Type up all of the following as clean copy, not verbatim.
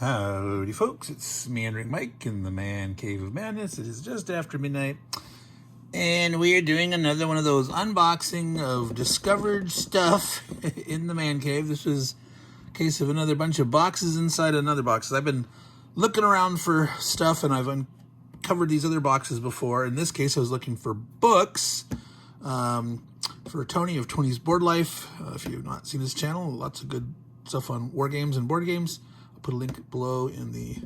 Howdy folks, it's Meandering Mike in the Man Cave of Madness. It is just after midnight, and we are doing another one of those unboxing of discovered stuff in the Man Cave. This is a case of another bunch of boxes inside another box. I've been looking around for stuff, and I've uncovered these other boxes before. In this case, I was looking for books for Tony of Tony's Board Life. If you have not seen his channel, lots of good stuff on war games and board games. I'll put a link below in the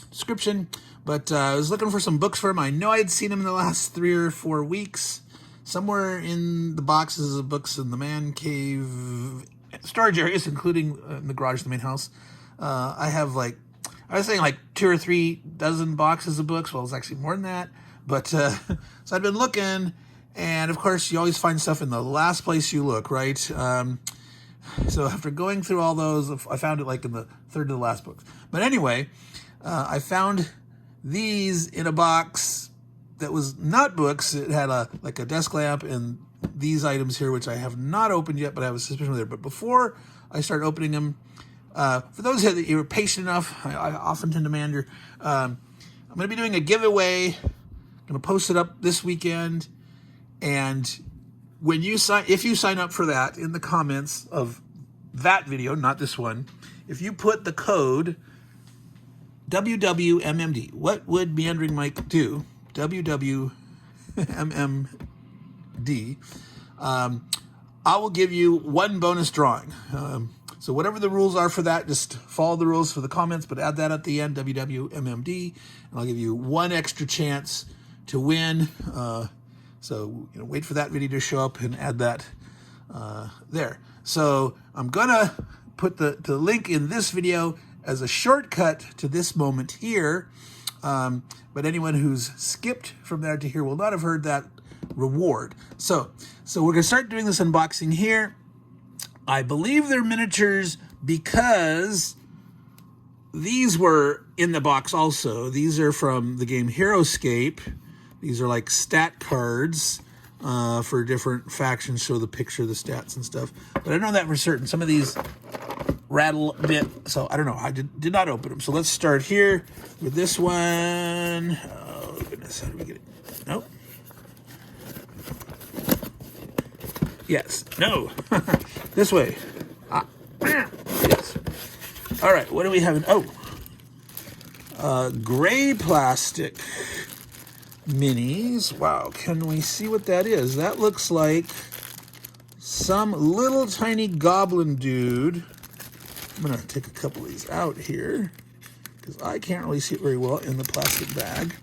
description. But I was looking for some books for him. I know I'd seen him in the last 3 or 4 weeks. Somewhere in the boxes of books in the Man Cave storage areas, including in the garage of the main house. I have I was saying 2 or 3 dozen boxes of books. Well, it's actually more than that. But so I've been looking, and of course you always find stuff in the last place you look, right? So after going through all those, I found it in the third to the last book. But anyway, I found these in a box that was not books. It had a desk lamp and these items here, which I have not opened yet, but I have a suspicion there. But before I start opening them, for those that you were patient enough, I often tend to meander. I'm going to be doing a giveaway. I'm going to post it up this weekend, and when you if you sign up for that in the comments of that video, not this one, if you put the code WWMMD, what would Meandering Mike do? WWMMD. I will give you 1 bonus drawing. So whatever the rules are for that, just follow the rules for the comments, but add that at the end, WWMMD, and I'll give you 1 extra chance to win. So, wait for that video to show up and add that there. So I'm going to put the link in this video as a shortcut to this moment here. But anyone who's skipped from there to here will not have heard that reward. So we're going to start doing this unboxing here. I believe they're miniatures because these were in the box also. These are from the game HeroScape. These are stat cards for different factions, show the picture, the stats and stuff. But I know that for certain. Some of these rattle a bit, so I don't know. I did not open them. So let's start here with this one. Oh, goodness. How do we get it? Nope. Yes. No. This way. Yes. All right. What do we have? Gray plastic minis. Wow, can we see what that is? That looks like some little tiny goblin dude. I'm gonna take a couple of these out here because I can't really see it very well in the plastic bag.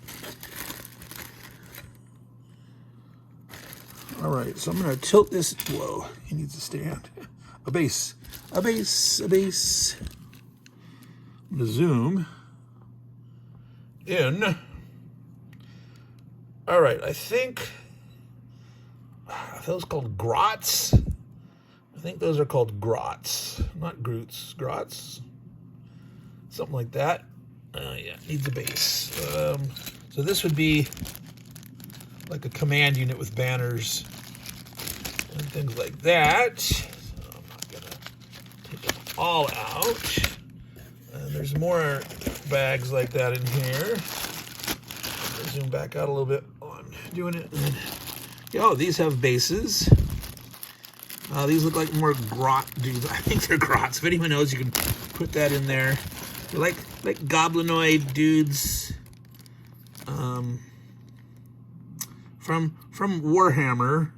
All right, so I'm gonna tilt this. Whoa, he needs a stand. A base. I'm gonna zoom in. All right, I think, are those called grots? I think those are called grots, not groots, grots, something like that. Yeah, needs a base. So this would be like a command unit with banners and things like that. So I'm not gonna take them all out. And there's more bags like that in here. Zoom back out a little bit. Doing it. Oh, these have bases. These look like more grot dudes. I think they're grots. If anyone knows, you can put that in there. They're like goblinoid dudes from Warhammer.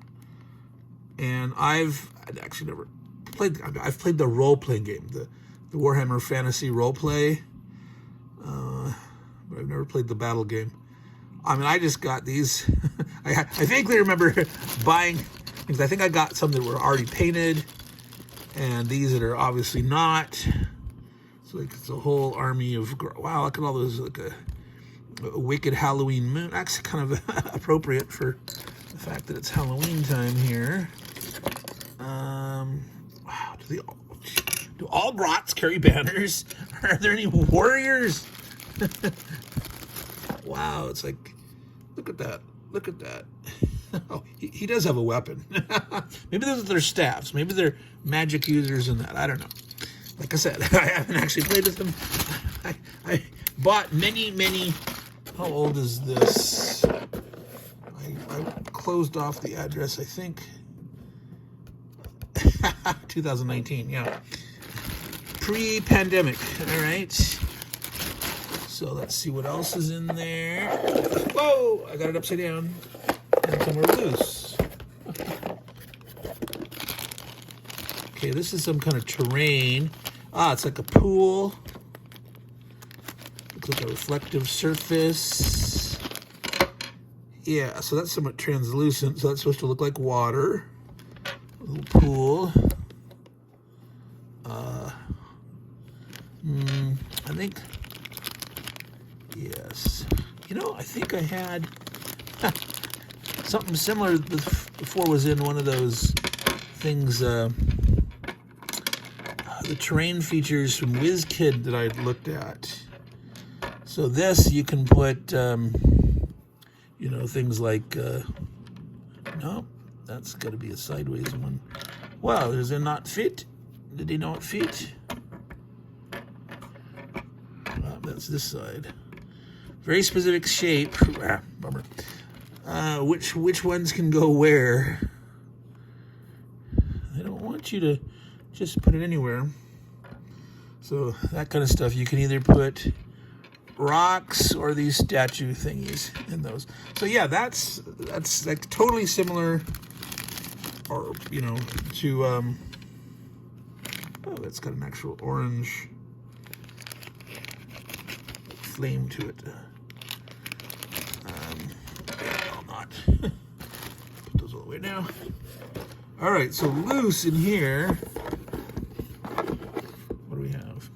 And I've actually never played. I've played the role-playing game, the Warhammer Fantasy role-play, but I've never played the battle game. I mean, I just got these. I vaguely remember buying things. I think I got some that were already painted, and these that are obviously not. So it's a whole army of. Wow, look at all those. Like a wicked Halloween moon. Actually, kind of appropriate for the fact that it's Halloween time here. Wow, do all grots carry banners? Are there any warriors? Wow, it's like, look at that. Look at that. Oh, he does have a weapon. Maybe those are their staffs. Maybe they're magic users in that. I don't know. like I said, I haven't actually played with them. I bought many. How old is this? I closed off the address, I think. 2019, yeah. Pre-pandemic, all right. So let's see what else is in there. Whoa, I got it upside down. And somewhere loose. Okay, this is some kind of terrain. Ah, it's like a pool. Looks like a reflective surface. Yeah, so that's somewhat translucent, so that's supposed to look like water. A little pool. I think, yes. You know, I think I had something similar before. Was in one of those things, the terrain features from WizKid that I looked at. So this, you can put, you know, things like, no, that's got to be a sideways one. Well, does it not fit? Did they not fit? That's this side. Very specific shape. Ah, bummer. Which ones can go where? I don't want you to just put it anywhere. So that kind of stuff, you can either put rocks or these statue thingies in those. So yeah, that's like totally similar, or you know, to oh, that's got an actual orange flame to it. I'll not put those all the way down. All right, so loose in here. What do we have?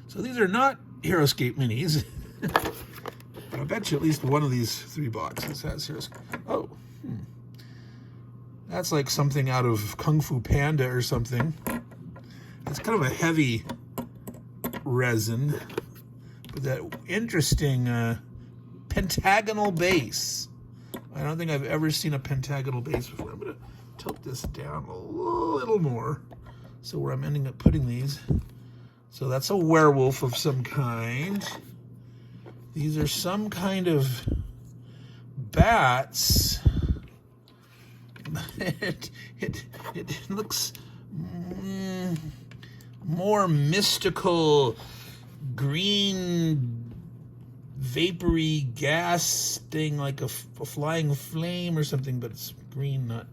So these are not HeroScape minis. But I bet you at least one of these 3 boxes has HeroScape. Oh, that's like something out of Kung Fu Panda or something. It's kind of a heavy resin, but that interesting pentagonal base. I don't think I've ever seen a pentagonal base before. I'm gonna tilt this down a little more, so where I'm ending up putting these. So that's a werewolf of some kind. These are some kind of bats. It looks more mystical, green, vapory gas thing, like a flying flame or something, but it's green, not.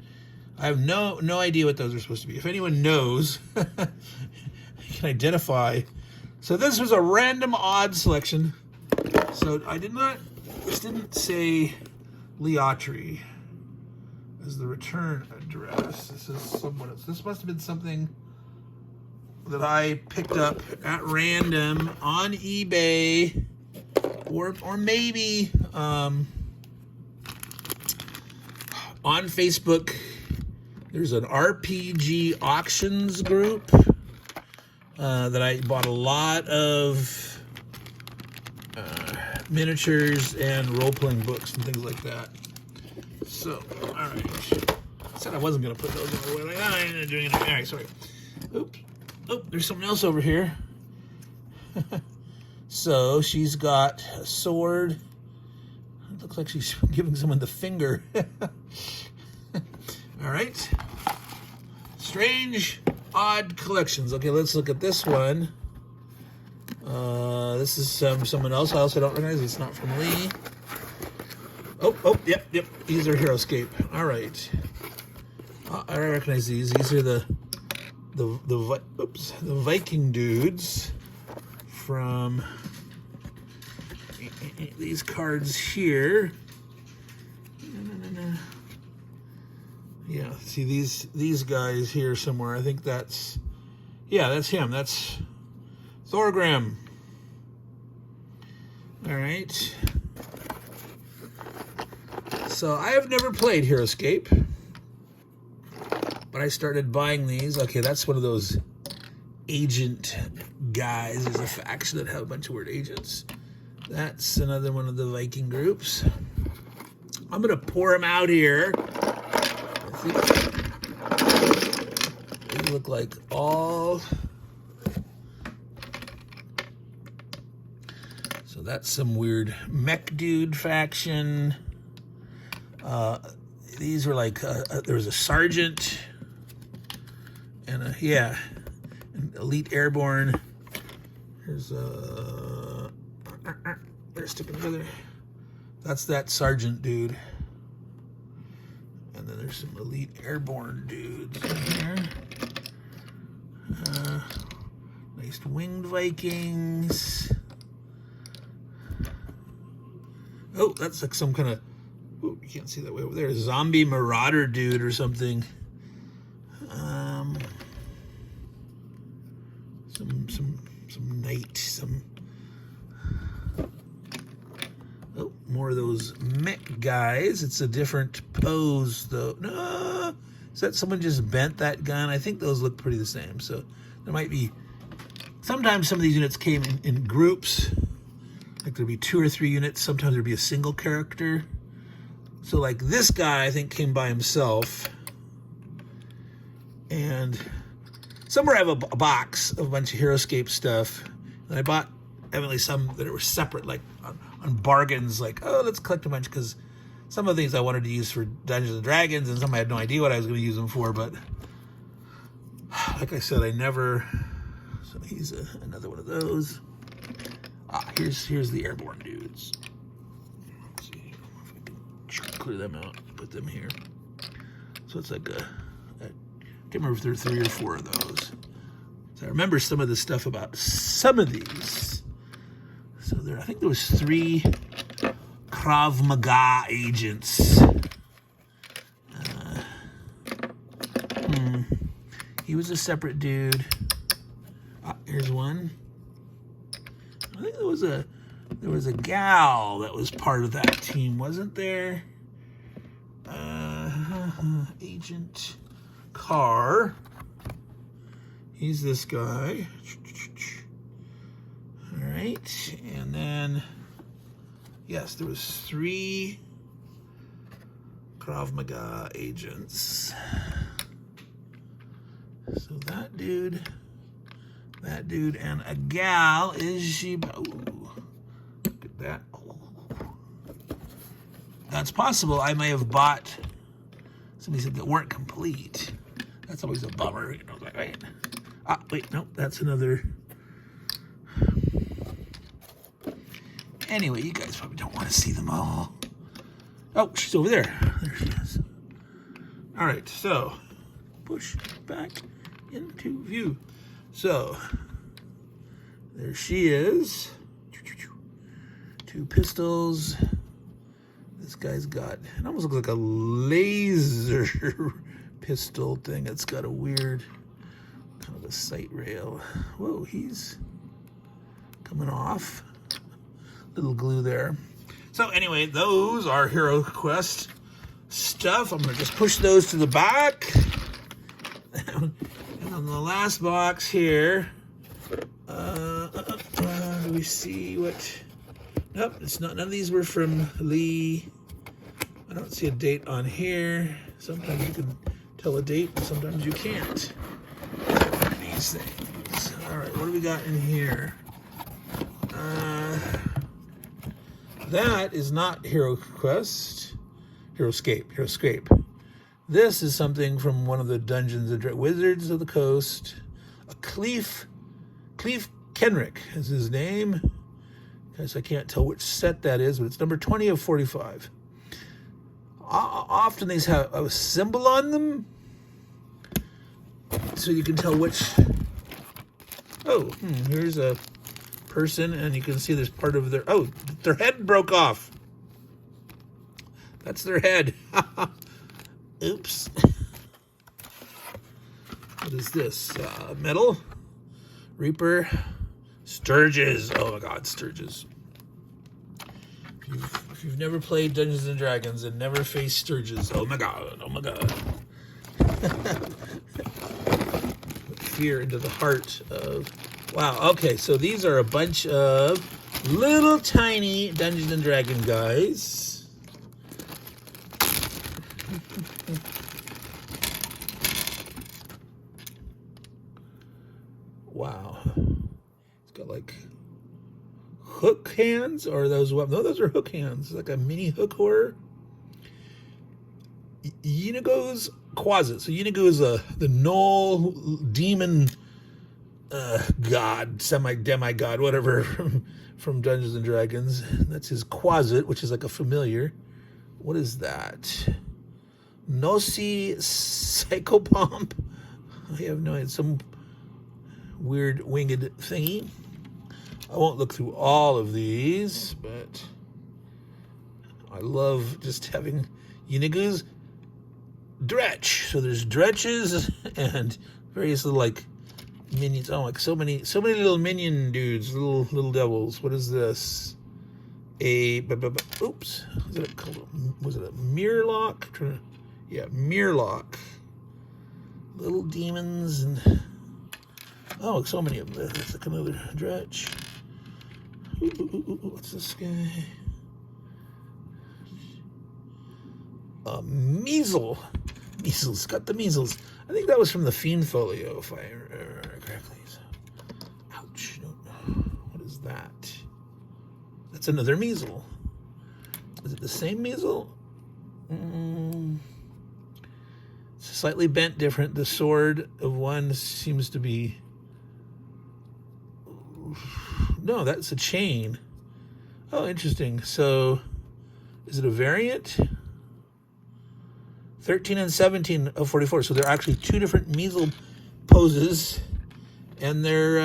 I have no idea what those are supposed to be. If anyone knows, can identify. So this was a random odd selection. So I did not, this didn't say Leotry as the return address. This is someone else. This must have been something that I picked up at random on eBay, or maybe on Facebook. There's an RPG auctions group that I bought a lot of miniatures and role-playing books and things like that. So, all right. I said I wasn't going to put those on the way. Like, I ain't doing it. All right, sorry. Oops. Oh, there's something else over here. So, she's got a sword. It looks like she's giving someone the finger. All right. Strange, odd collections. Okay, let's look at this one. This is someone else. I also don't recognize. It's not from Lee. Oh, yep. These are HeroScape. All right. I recognize these. These are the Viking dudes from these cards here. Yeah, see these guys here somewhere. I think that's, yeah, that's him. That's Thorgram. All right. So I have never played HeroScape, but I started buying these. Okay, that's one of those agent guys. There's a faction that have a bunch of weird agents. That's another one of the Viking groups. I'm gonna pour them out here. I think they look like all So that's some weird mech dude faction. These were like, there was a sergeant and an elite airborne. Here's they're sticking together. That's that sergeant dude. And then there's some elite airborne dudes in here. Nice winged Vikings. Oh, that's like some kind of, oh, you can't see that way over there. Zombie marauder dude or something. Some knight, oh, more of those mech guys. It's a different pose though. No, is that someone just bent that gun? I think those look pretty the same. So there might be, sometimes some of these units came in groups. Like there'd be 2 or 3 units. Sometimes there'd be a single character. So like this guy, I think, came by himself. And somewhere I have a box of a bunch of HeroScape stuff. And I bought evidently some that were separate, like on bargains, like, oh, let's collect a bunch, because some of the things I wanted to use for Dungeons and Dragons, and some I had no idea what I was going to use them for, but like I said, I never, so he's another one of those. Here's the airborne dudes. Let's see if I can clear them out, put them here. So it's like I can't remember if there are 3 or 4 of those. So I remember some of the stuff about some of these. So I think there was 3 Krav Maga agents. He was a separate dude. Here's one. I think there was a gal that was part of that team, wasn't there? Agent Carr. He's this guy. All right, and then yes, there was 3 Krav Maga agents. So that dude, and a gal. Is she? Ooh, look at that. Oh. That's possible. I may have bought. Somebody said that weren't complete. That's always a bummer. You know, like, right? Wait, no, that's another. Anyway, you guys probably don't want to see them all. Oh, she's over there. There she is. All right, so push back into view. So there she is. 2 pistols. This guy's got, it almost looks like a laser pistol thing. It's got a weird kind of a sight rail. Whoa, he's coming off. Little glue there. So anyway, those are Hero Quest stuff. I'm going to just push those to the back. And on the last box here, do we see what? Nope, it's not. None of these were from Lee. I don't see a date on here. Sometimes you can tell a date, and sometimes you can't. These things. All right, what do we got in here? That is not Hero Quest. HeroScape. This is something from one of the Dungeons and Wizards of the Coast. A Cleef Kenrick is his name. Guess I can't tell which set that is, but it's number 20 of 45. Often these have a symbol on them, so you can tell which. Oh, here's a person, and you can see there's part of their head broke off. That's their head. Oops. What is this? Metal? Reaper? Sturges. Oh my God, Sturges. If you've never played Dungeons and Dragons and never faced Sturges, oh my God. Fear into the heart of. Wow, okay, so these are a bunch of little tiny Dungeons and Dragons guys. Wow. It's got like hook hands, or are those what? No, those are hook hands. Like a mini hook horror. Inigo's Quasit. So Inigo is the Knoll demon god, demigod, whatever, from Dungeons and Dragons. That's his Quasit, which is like a familiar. What is that? Nosy Psychopomp. I have no idea. Some weird winged thingy. I won't look through all of these, but I love just having Inigo's Dretch. So there's Dretches and various little like minions. Oh, like so many little minion dudes, little devils. What is this? Oops. Was it a Mirlock? Yeah, Mirlock. Little demons and oh, so many of them. That's like another Dretch. What's this guy? Measle. Measles. Got the measles. I think that was from the Fiend Folio, if I remember correctly. So, ouch. No. What is that? That's another Measle. Is it the same Measle? It's slightly bent different. The sword of one seems to be... No, that's a chain. Oh, interesting. So, is it a variant? 13 and 17 of 44. So they're actually two different Measle poses. And they're...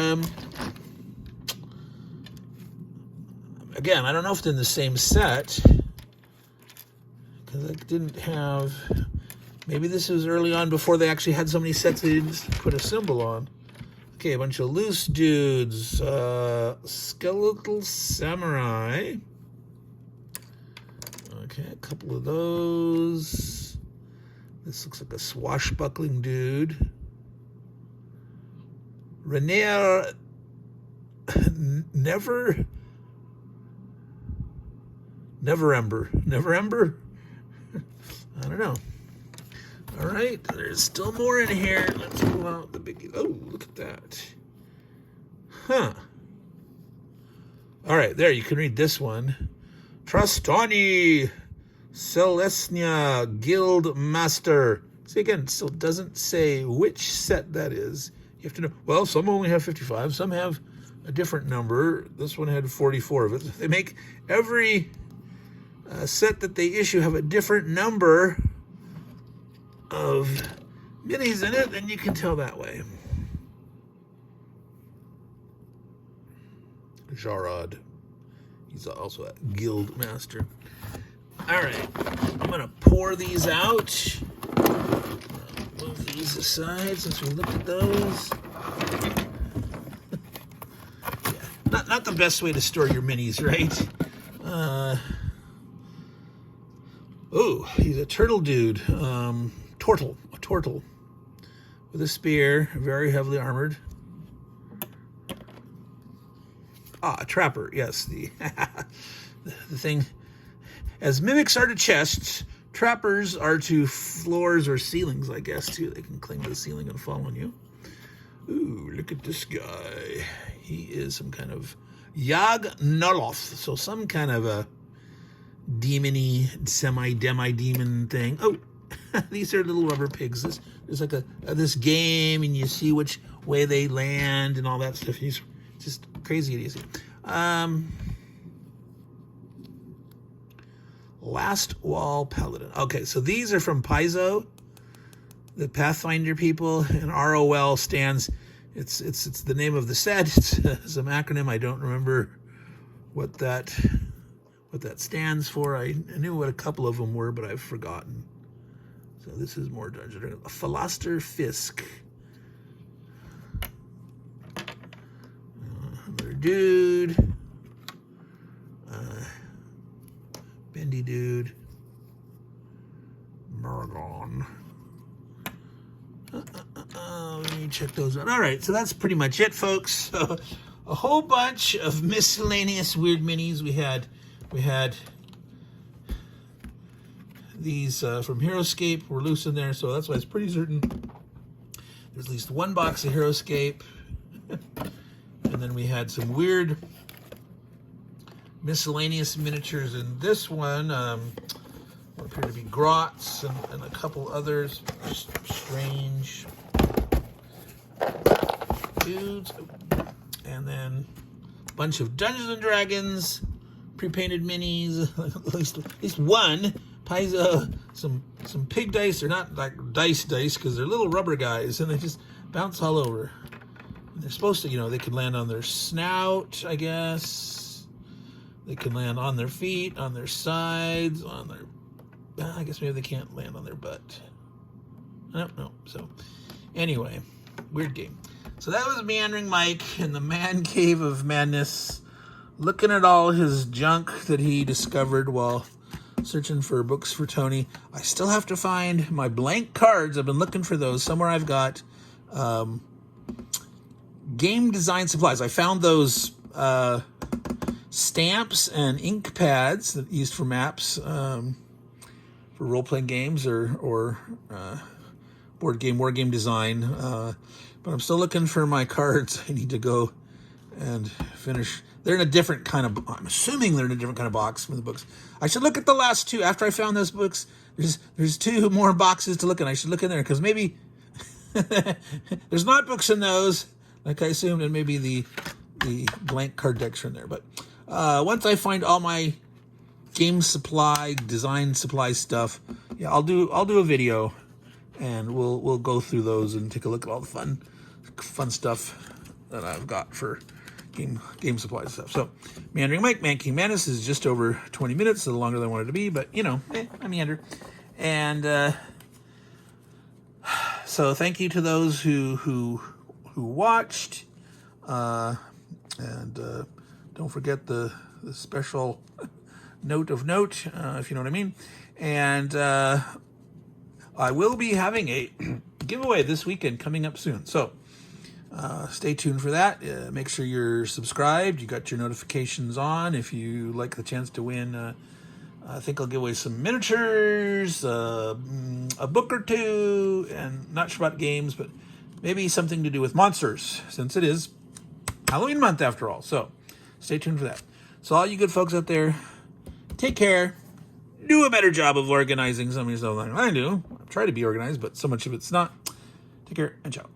again, I don't know if they're in the same set. Because I didn't have... Maybe this was early on before they actually had so many sets they didn't just put a symbol on. Okay, a bunch of loose dudes. Skeletal Samurai. Okay, a couple of those. This looks like a swashbuckling dude. Rainier Never Ember. I don't know. All right, there's still more in here. Let's pull out the biggie. Oh, look at that. Huh. All right, there, you can read this one. Trastani Celestia Guild Master. See, again, it still doesn't say which set that is. You have to know. Well, some only have 55. Some have a different number. This one had 44 of it. They make every set that they issue have a different number of minis in it, and you can tell that way. Jarrod. He's also a guild master. All right, I'm gonna pour these out. Move these aside since we looked at those. Yeah, not the best way to store your minis, right? Oh, he's a turtle dude. A turtle with a spear, very heavily armored. Ah, a trapper, yes. The thing. As mimics are to chests, trappers are to floors or ceilings, I guess, too. They can cling to the ceiling and fall on you. Ooh, look at this guy. He is some kind of Yag Noloth, so some kind of a demon-y, demi-demon thing. Oh, these are little rubber pigs. There's like this game, and you see which way they land and all that stuff. He's just crazy easy. Last Wall Paladin. Okay, so these are from Paizo, the Pathfinder people, and ROL stands. It's the name of the set. It's some acronym. I don't remember what that stands for. I knew what a couple of them were, but I've forgotten. So this is more Dungeons & Dragons. Philoster Fisk. Another dude. Bendy dude. Maragon. Let me check those out. All right, so that's pretty much it, folks. So, a whole bunch of miscellaneous weird minis. We had these from Heroescape were loose in there, so that's why it's pretty certain there's at least one box of Heroescape. And then we had some weird miscellaneous miniatures in this one. What appear to be grots and a couple others. Strange dudes. And then a bunch of Dungeons and Dragons pre-painted minis. at least one. Some pig dice. They're not like dice because they're little rubber guys and they just bounce all over. And they're supposed to, they can land on their snout, I guess. They can land on their feet, on their sides, on their... I guess maybe they can't land on their butt. I don't know. So, anyway, weird game. So that was Meandering Mike in the Man Cave of Madness, looking at all his junk that he discovered while searching for books for Tony. I still have to find my blank cards. I've been looking for those. Somewhere I've got game design supplies. I found those stamps and ink pads that used for maps for role-playing games or war game design. But I'm still looking for my cards. I need to go and finish. They're in a different kind of... I'm assuming they're in a different kind of box from the books. I should look at the last two. After I found those books, there's two more boxes to look at. I should look in there because maybe there's not books in those, like I assumed, and maybe the blank card decks are in there. But once I find all my game supply, design supply stuff, yeah, I'll do a video, and we'll go through those and take a look at all the fun stuff that I've got for game supplies stuff. So, Meandering Mike, Man King Madness is just over 20 minutes, a little longer than I wanted to be, but I meander. And so thank you to those who watched, and don't forget the special note, if you know what I mean. And I will be having a giveaway this weekend coming up soon. So stay tuned for that. Make sure you're subscribed. You got your notifications on. If you like the chance to win, I think I'll give away some miniatures, a book or two, and not sure about games, but maybe something to do with monsters, since it is Halloween month after all. So stay tuned for that. So all you good folks out there, take care. Do a better job of organizing some of your stuff than I do. I try to be organized, but so much of it's not. Take care and ciao.